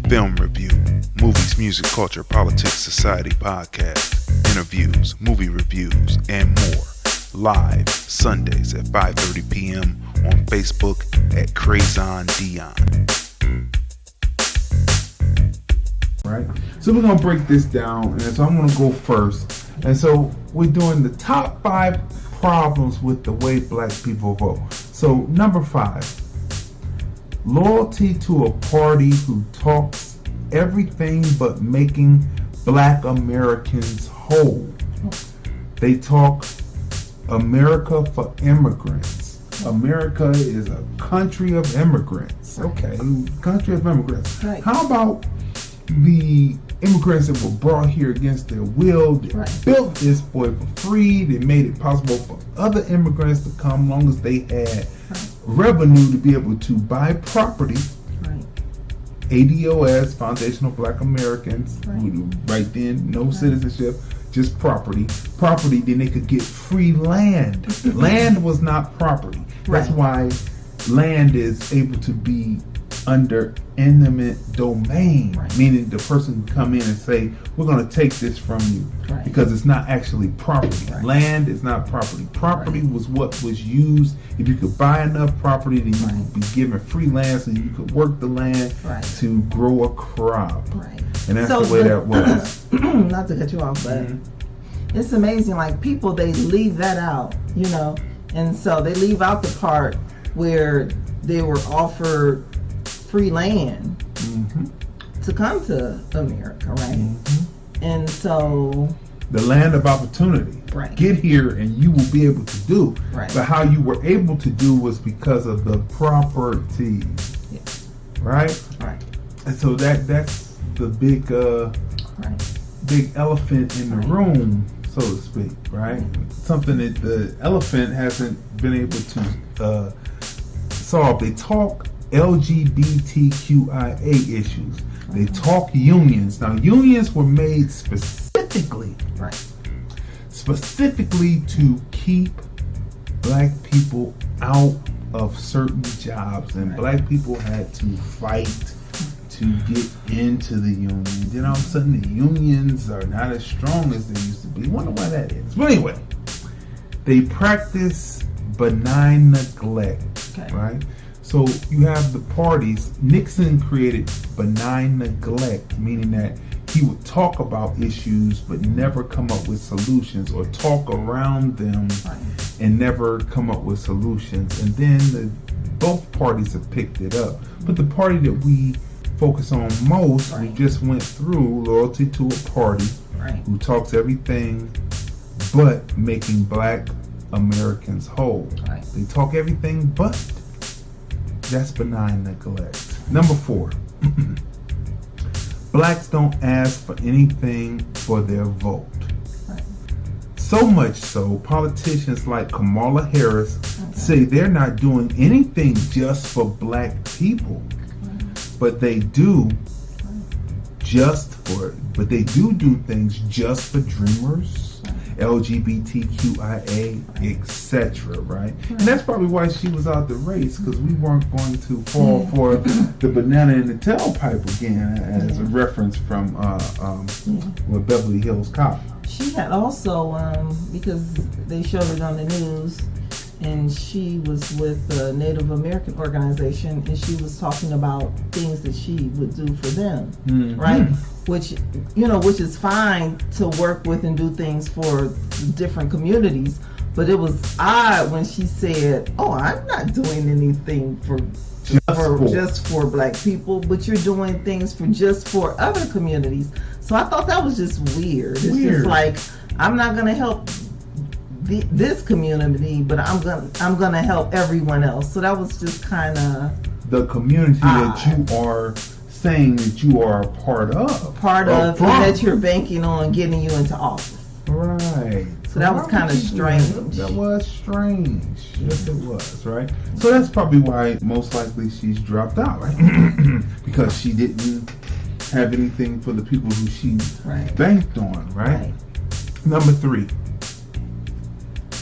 film review, movies, music, culture, politics, society podcast, interviews, movie reviews, and more. Live Sundays at 5:30 p.m. on Facebook at Crazon Dion. Right? So we're going to break this down, and so I'm going to go first. And so we're doing the top 5 problems with the way black people vote. So number 5, loyalty to a party who talks everything but making black Americans whole. They talk America for immigrants. America is a country of immigrants. Okay, country of immigrants. Right. How about the immigrants that were brought here against their will? They built this boy for free. They made it possible for other immigrants to come, long as they had revenue to be able to buy property. ADOS, Foundational Black Americans, right then, no citizenship, just property. Property, then they could get free land. Land was not property. That's why land is able to be under eminent domain, meaning the person can come in and say, we're going to take this from you because it's not actually property. Land is not property. Property was what was used. If you could buy enough property, then you would be given free land so you could work the land to grow a crop. And that's the way that was. Not to cut you off, but it's amazing. Like, people, they leave that out, you know, and so they leave out the part where they were offered free land to come to America, right? And so the land of opportunity. Get here and you will be able to do. But how you were able to do was because of the property. Right? And so that's the big big elephant in the room, so to speak, right? Something that the elephant hasn't been able to solve. They talk LGBTQIA issues. They talk unions. Now, unions were made specifically to keep black people out of certain jobs, and black people had to fight to get into the union. Then all of a sudden, the unions are not as strong as they used to be. Wonder why that is. But anyway, they practice benign neglect, right? So you have the parties. Nixon created benign neglect, meaning that he would talk about issues but never come up with solutions, or talk around them and never come up with solutions. And then both parties have picked it up. But the party that we focus on most, we just went through, loyalty to a party who talks everything but making black Americans whole. They talk everything but. That's benign neglect. Number 4, blacks don't ask for anything for their vote. So much so, politicians like Kamala Harris say they're not doing anything just for black people, but they do do things just for dreamers, LGBTQIA, etc. Right? And that's probably why she was out the race, because we weren't going to fall for the banana in the tailpipe again, as a reference from Beverly Hills Cop. She had also, because they showed it on the news, and she was with the Native American organization, and she was talking about things that she would do for them, right? Which is fine to work with and do things for different communities. But it was odd when she said, "Oh, I'm not doing anything just for black people, but you're doing things for other communities." So I thought that was just weird. It's just like, I'm not going to help this community, but I'm gonna help everyone else. So that was just kind of the community that you are saying that you are a part of, and that you're banking on getting you into office. Right. So that was kind of strange. That was strange. Yes, it was. Right. So that's probably why most likely she's dropped out, right? Because she didn't have anything for the people who she banked on, right? Number 3.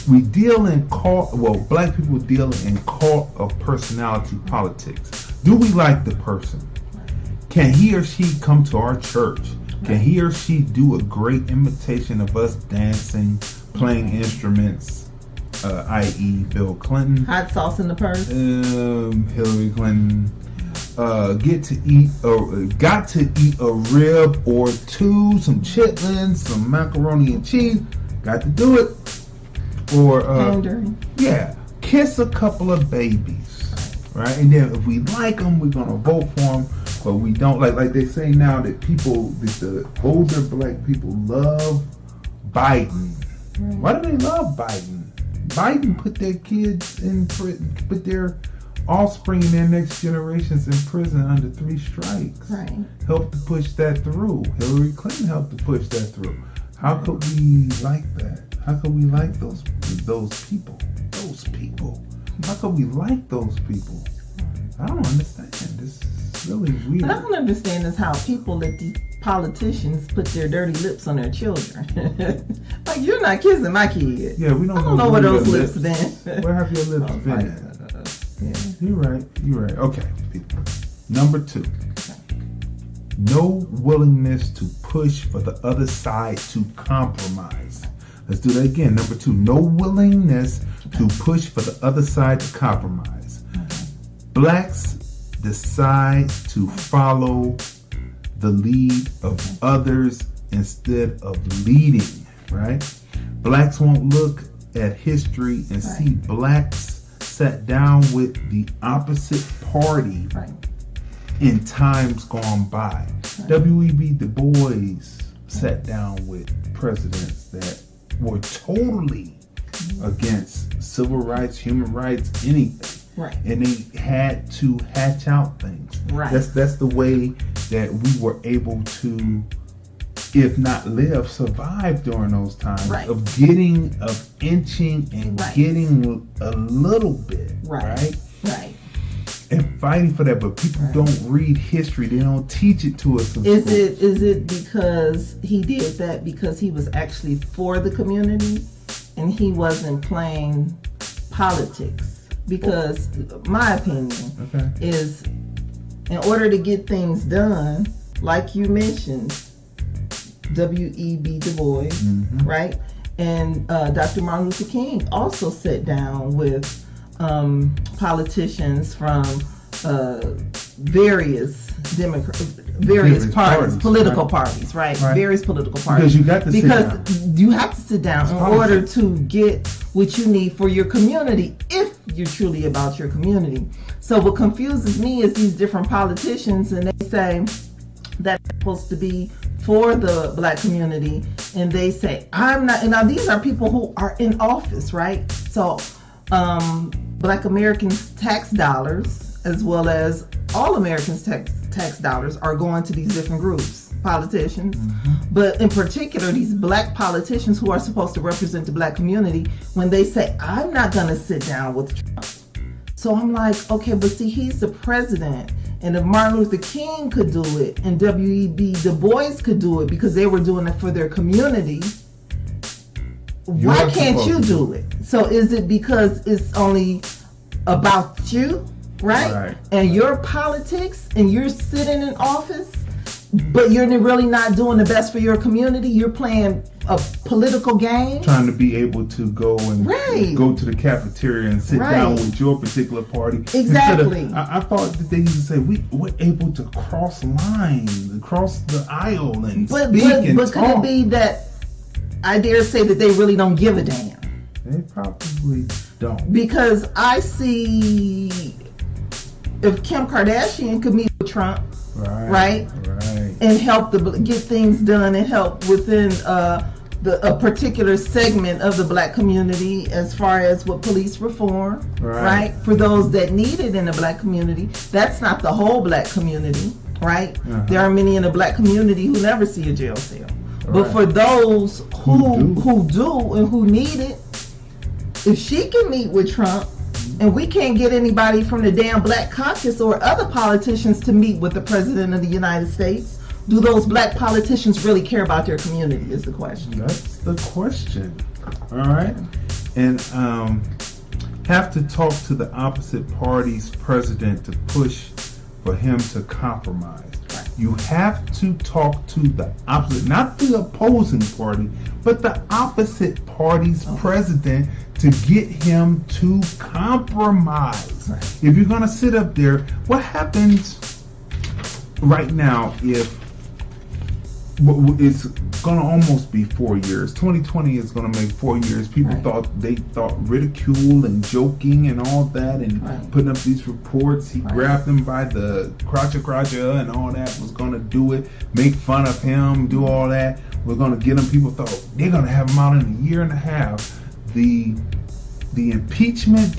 We deal in black people deal in cult of personality politics. Do we like the person? Can he or she come to our church? Can he or she do a great imitation of us dancing, playing instruments, i.e. Bill Clinton? Hot sauce in the purse? Hillary Clinton. Got to eat a rib or two, some chitlins, some macaroni and cheese. Got to do it. Or kiss a couple of babies, right? And then if we like them, we're gonna vote for them. But we don't like they say now that the older black people love Biden. Why do they love Biden? Biden put their kids in prison, put their offspring and their next generations in prison under 3 strikes. Right. Helped to push that through. Hillary Clinton helped to push that through. How could we like that? How could we like those people? Those people. How could we like those people? I don't understand. This is really weird. What I don't understand is how people let these politicians put their dirty lips on their children. Like, you're not kissing my kid. Yeah, we don't. I don't know where those lips been. Where have your lips been? You're right. Okay, people. Number 2. No willingness to push for the other side to compromise. Let's do that again. Number 2. No willingness to push for the other side to compromise. Blacks decide to follow the lead of others instead of leading, right? Blacks won't look at history and see blacks sat down with the opposite party in times gone by. W.E.B. Du Bois sat down with presidents that were totally against civil rights, human rights, anything. Right. And they had to hatch out things. Right. That's the way that we were able to, if not live, survive during those times of inching and getting a little bit. Right. And fighting for that, but people don't read history. They don't teach it to us. Is it because he did that because he was actually for the community and he wasn't playing politics? Because my opinion is, in order to get things done, like you mentioned, W.E.B. Du Bois, right? And Dr. Martin Luther King also sat down with politicians from various parties, political parties, right? Various political parties. Because you have to sit down in order to get what you need for your community, if you're truly about your community. So what confuses me is these different politicians, and they say that's supposed to be for the black community, and they say I'm not. And now these are people who are in office, right? So black Americans' tax dollars, as well as all Americans' tax dollars, are going to these different groups, politicians. But in particular, these black politicians who are supposed to represent the black community, when they say, I'm not going to sit down with Trump. So I'm like, okay, but see, he's the president. And if Martin Luther King could do it and W.E.B. Du Bois could do it because they were doing it for their community, why can't you do it? So is it because it's only about you, right? And your politics, and you're sitting in office, but you're really not doing the best for your community? You're playing a political game, trying to be able to go and go to the cafeteria and sit down with your particular party. Exactly. I thought that they used to say we're able to cross lines, across the aisle, and speak and talk. But could it be that I dare say that they really don't give a damn? They probably don't. Because I see if Kim Kardashian could meet with Trump, right, and help get things done and help within a particular segment of the black community as far as with police reform, right? For those that need it in the black community. That's not the whole black community, right? There are many in the black community who never see a jail cell. But for those who do and who need it, if she can meet with Trump, and we can't get anybody from the damn Black Caucus or other politicians to meet with the President of the United States, do those black politicians really care about their community is the question. That's the question. All right. And have to talk to the opposite party's president to push for him to compromise. You have to talk to the opposite, not the opposing party, but the opposite party's president to get him to compromise. Right. If you're going to sit up there, what happens right now if it's going to almost be 4 years. 2020 is going to make 4 years. People thought ridicule and joking and all that and putting up these reports. He grabbed them by the crotcha and all that was going to do it. Make fun of him, do all that. We're going to get him. People thought they're going to have him out in a year and a half. The impeachment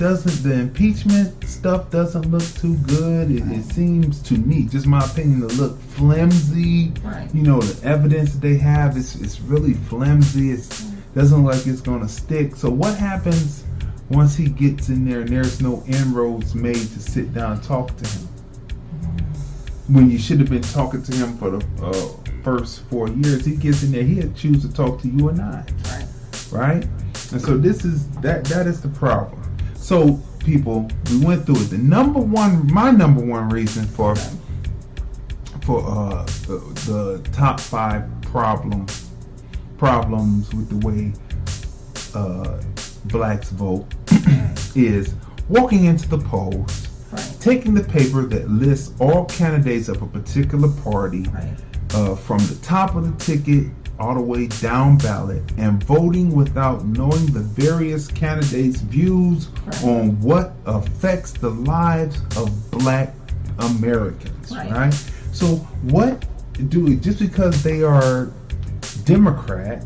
stuff doesn't look too good. It seems to me, just my opinion, to look flimsy. Right. You know, the evidence that they have is really flimsy. It doesn't look like it's going to stick. So what happens once he gets in there and there's no inroads made to sit down and talk to him? When you should have been talking to him for the first 4 years, he gets in there, he'll choose to talk to you or not. Right? And so that is the problem. So people, we went through it. My number one reason for the top 5 problems with the way blacks vote is walking into the polls, taking the paper that lists all candidates of a particular party from the top of the ticket all the way down ballot, and voting without knowing the various candidates' views on what affects the lives of black Americans, right? So what just because they are Democrat,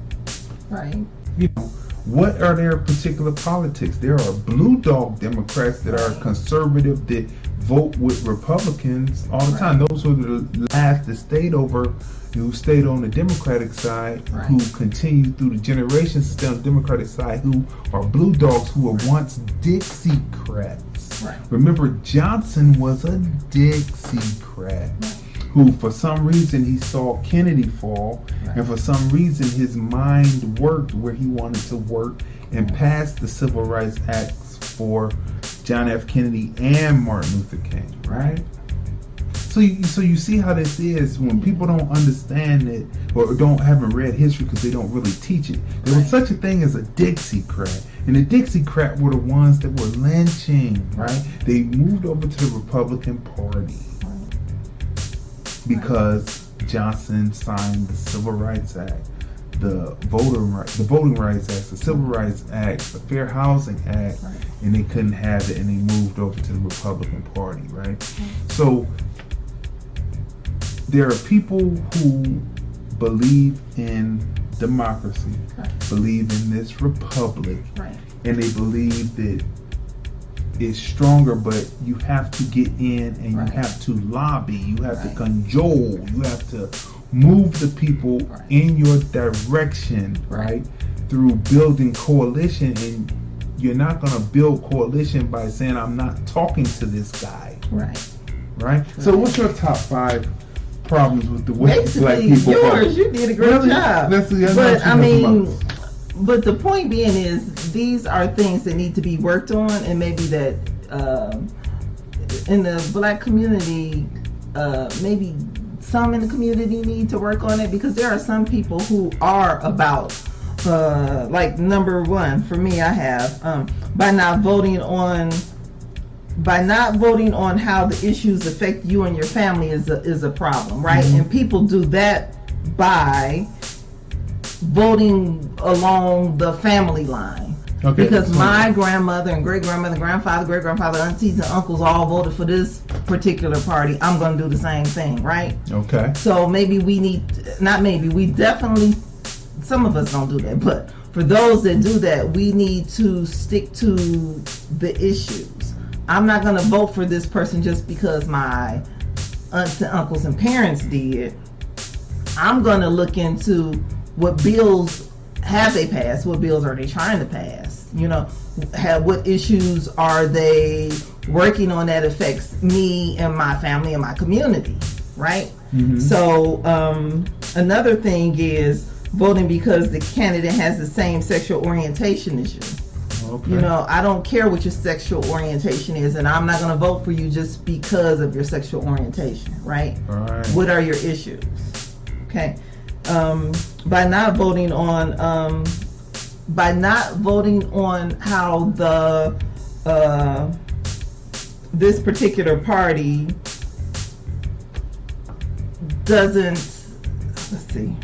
you know, what are their particular politics? There are blue dog Democrats that are conservative that vote with Republicans all the time. Those were the last that stayed over, who stayed on the Democratic side, who continued through the generations to stay on the Democratic side, who are blue dogs who were once Dixiecrats. Remember, Johnson was a Dixiecrat who, for some reason, he saw Kennedy fall, and for some reason, his mind worked where he wanted to work and passed the Civil Rights Acts for John F. Kennedy and Martin Luther King, right? So you see how this is when people don't understand it or haven't read history because they don't really teach it. There was such a thing as a Dixiecrat, and the Dixiecrat were the ones that were lynching, right? They moved over to the Republican Party because Johnson signed the Civil Rights Act, the Voting Rights Act, the Civil Rights Act, the Fair Housing Act, and they couldn't have it, and they moved over to the Republican Party, right? So there are people who believe in democracy, believe in this republic, and they believe that it's stronger, but you have to get in and you have to lobby, you have to cajole, you have to move the people in your direction, through building coalition. And you're not going to build coalition by saying, I'm not talking to this guy. Right? So what's your top 5 problems with the way black people vote? You did a great job. But the point being is, these are things that need to be worked on, and maybe that in the black community, maybe some in the community need to work on it, because there are some people who are about, like number one for me, I have by not voting on how the issues affect you and your family is a problem, right? And people do that by voting along the family line. Because my grandmother and great-grandmother, grandfather, great-grandfather, aunties and uncles all voted for this particular party, I'm going to do the same thing, right? So maybe we definitely, some of us don't do that, but for those that do that, we need to stick to the issues. I'm not going to vote for this person just because my aunts and uncles and parents did. I'm going to look into what bills have they passed, what bills are they trying to pass, what issues are they working on that affects me and my family and my community, right? So another thing is voting because the candidate has the same sexual orientation as you. Okay. You know, I don't care what your sexual orientation is, and I'm not going to vote for you just because of your sexual orientation, right? All right. What are your issues? Okay. By not voting on how the this particular party doesn't, let's see,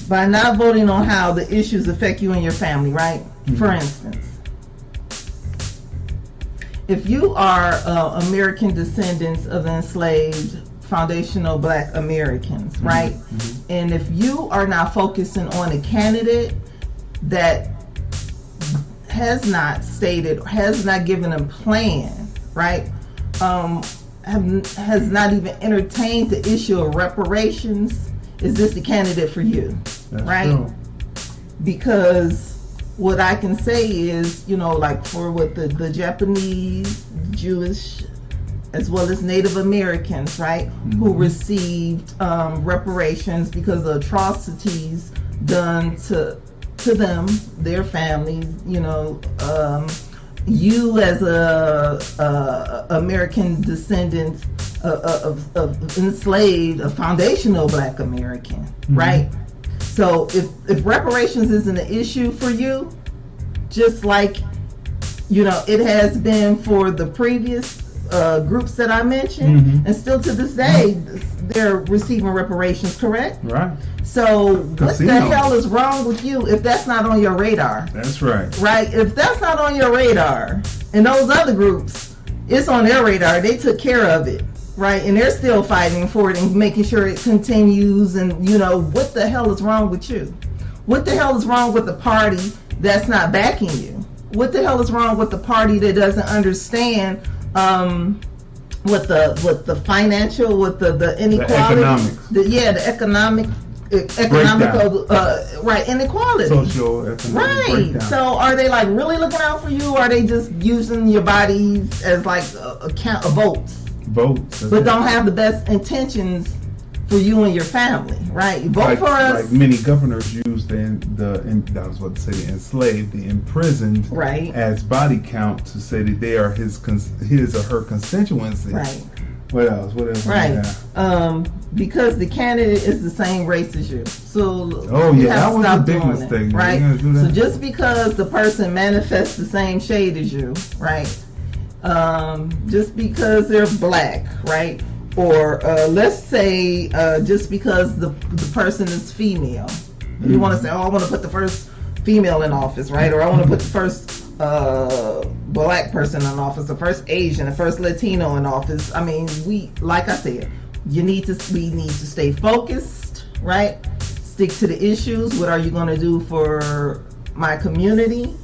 by not voting on how the issues affect you and your family, right? Mm-hmm. For instance, if you are American descendants of enslaved foundational Black Americans, right? Mm-hmm. And if you are not focusing on a candidate that has not given a plan, right? Has not even entertained the issue of reparations, is this the candidate for you? That's right? True. Because what I can say is, you know, like for what the Japanese, Jewish, as well as Native Americans, right, mm-hmm. who received reparations because of atrocities done to them, their families, you know, you as a American descendant of enslaved, a foundational Black American, mm-hmm. right? So if reparations isn't an issue for you, just like, you know, it has been for the previous groups that I mentioned, mm-hmm. and still to this day, they're receiving reparations, correct? Right. So what the hell is wrong with you if that's not on your radar? That's right. Right? If that's not on your radar, and those other groups, it's on their radar. They took care of it, right? And they're still fighting for it and making sure it continues. And, you know, what the hell is wrong with you? What the hell is wrong with the party that's not backing you? What the hell is wrong with the party that doesn't understand what the financial, what the inequality, the economical right, inequality, socio-economic breakdown. So are they like really looking out for you, or are they just using your bodies as like a count of votes, but don't have the best intentions for you and your family, right? Vote for us. Like many governors use the enslaved, the imprisoned, right, as body count to say that they are his or her constituency. Right. What else? Right. Because the candidate is the same race as you. So that was a big mistake. Right. So just because the person manifests the same shade as you, right? Just because they're Black, right? Or let's say just because the person is female. Mm-hmm. You want to say, I want to put the first female in office, right? Or I want to put the first Black person in office, the first Asian, the first Latino in office. I mean, like I said, we need to stay focused, right? Stick to the issues. What are you going to do for my community?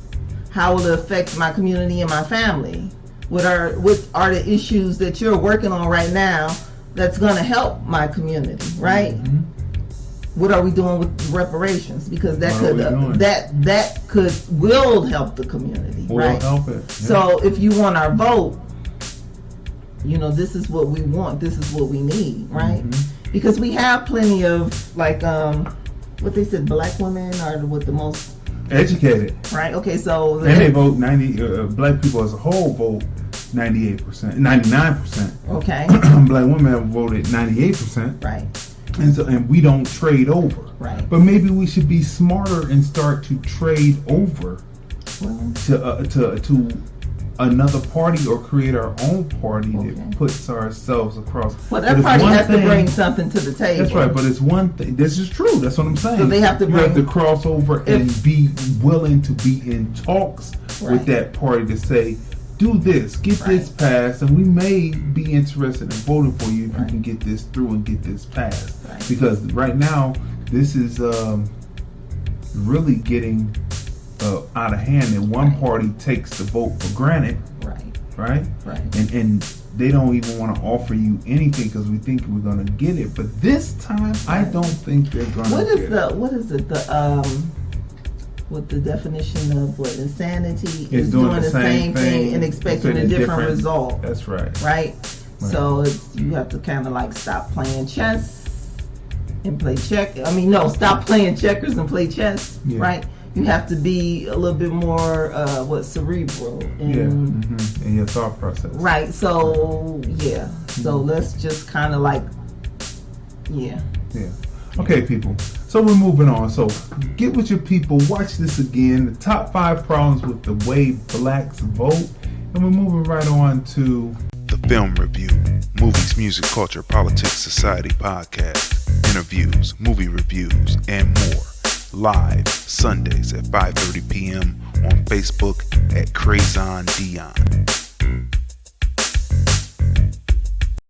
How will it affect my community and my family? What are the issues that you're working on right now that's going to help my community, right? Mm-hmm. What are we doing with reparations? Because that will help the community, right? Help it. Yeah. So if you want our vote, you know, this is what we want. This is what we need, right? Mm-hmm. Because we have plenty of like what they said, Black women are with the most educated, right? Okay, so and they vote 90. Black people as a whole vote 98%, 99%. Okay. Black women have voted 98%. Right. And we don't trade over. Right. But maybe we should be smarter and start to trade over to another party or create our own party that puts ourselves across. Well, that party has to bring something to the table. That's right, but it's one thing. This is true. That's what I'm saying. So they have to cross over and be willing to be in talks with that party to say, do this, get this passed, and we may be interested in voting for you if you can get this through and get this passed. Right. Because right now, this is really getting out of hand, and one party takes the vote for granted. Right. And they don't even want to offer you anything because we think we're going to get it. But this time, I don't think they're going to get it. What is it? What the definition of what insanity is doing the same thing and expecting a different result. That's right. Right? So you have to kind of like stop playing chess and play check. Stop playing checkers and play chess. Yeah. Right? you have to be a little bit more cerebral and in your thought process. Right. So so let's just kind of like Okay, people. So we're moving on. So get with your people. Watch this again. The top 5 problems with the way blacks vote, and we're moving right on to the Film Review, Movies, Music, Culture, Politics, Society podcast, interviews, movie reviews, and more. Live Sundays at 5:30 p.m. on Facebook at Crazon Dion.